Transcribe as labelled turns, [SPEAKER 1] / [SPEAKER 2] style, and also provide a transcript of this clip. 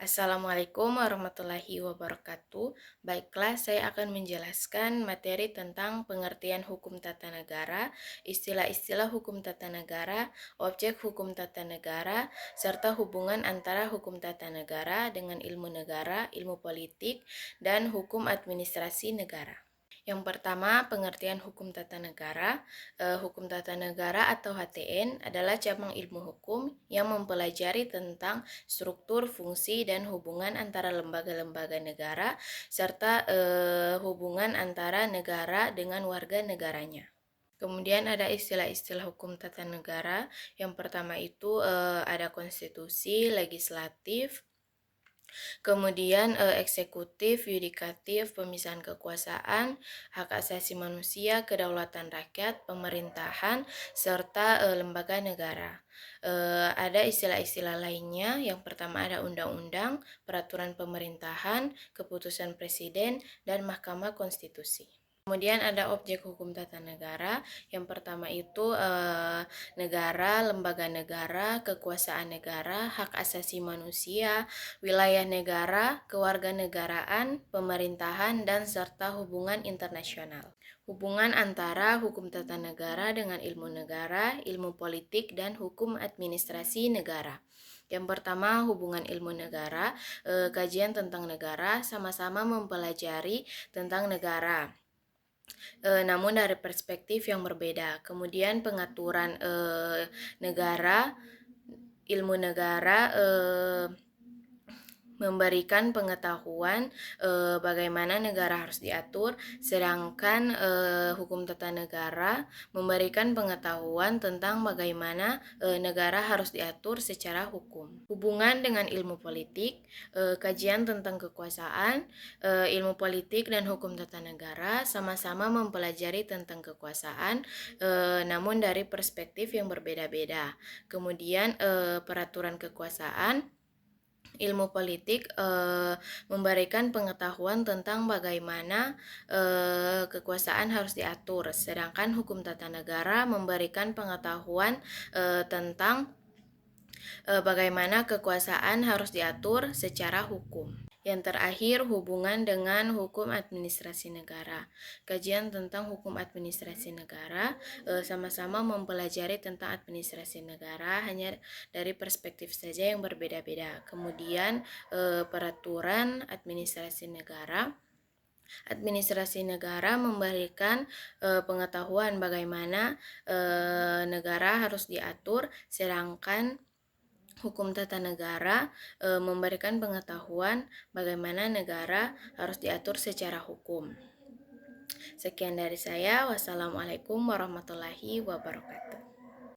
[SPEAKER 1] Assalamualaikum warahmatullahi wabarakatuh. Baiklah, saya akan menjelaskan materi tentang pengertian hukum tata negara, istilah-istilah hukum tata negara, objek hukum tata negara, serta hubungan antara hukum tata negara dengan ilmu negara, ilmu politik, dan hukum administrasi negara. Yang pertama, pengertian hukum tata negara. Hukum tata negara atau HTN adalah cabang ilmu hukum yang mempelajari tentang struktur, fungsi, dan hubungan antara lembaga-lembaga negara serta hubungan antara negara dengan warga negaranya. Kemudian ada istilah-istilah hukum tata negara. Yang pertama itu ada konstitusi, legislatif, kemudian eksekutif, yudikatif, pemisahan kekuasaan, hak asasi manusia, kedaulatan rakyat, pemerintahan, serta lembaga negara. Ada istilah-istilah lainnya. Yang pertama ada undang-undang, peraturan pemerintahan, keputusan presiden, dan Mahkamah Konstitusi. Kemudian ada objek hukum tata negara. Yang pertama itu negara, lembaga negara, kekuasaan negara, hak asasi manusia, wilayah negara, kewarganegaraan, pemerintahan, dan serta hubungan internasional. Hubungan antara hukum tata negara dengan ilmu negara, ilmu politik, dan hukum administrasi negara. Yang pertama, hubungan ilmu negara, kajian tentang negara, sama-sama mempelajari tentang negara. Namun dari perspektif yang berbeda. Kemudian pengaturan negara, ilmu negara memberikan pengetahuan bagaimana negara harus diatur, sedangkan hukum tata negara memberikan pengetahuan tentang bagaimana negara harus diatur secara hukum. Hubungan dengan ilmu politik, kajian tentang kekuasaan, ilmu politik dan hukum tata negara sama-sama mempelajari tentang kekuasaan, namun dari perspektif yang berbeda-beda. Kemudian peraturan kekuasaan, ilmu politik memberikan pengetahuan tentang bagaimana kekuasaan harus diatur, sedangkan hukum tata negara memberikan pengetahuan tentang bagaimana kekuasaan harus diatur secara hukum. Yang terakhir, hubungan dengan hukum administrasi negara. Kajian tentang hukum administrasi negara sama-sama mempelajari tentang administrasi negara, hanya dari perspektif saja yang berbeda-beda. Kemudian peraturan administrasi negara. Administrasi negara memberikan pengetahuan bagaimana negara harus diatur, sedangkan hukum tata negara memberikan pengetahuan bagaimana negara harus diatur secara hukum. Sekian dari saya. Wassalamualaikum warahmatullahi wabarakatuh.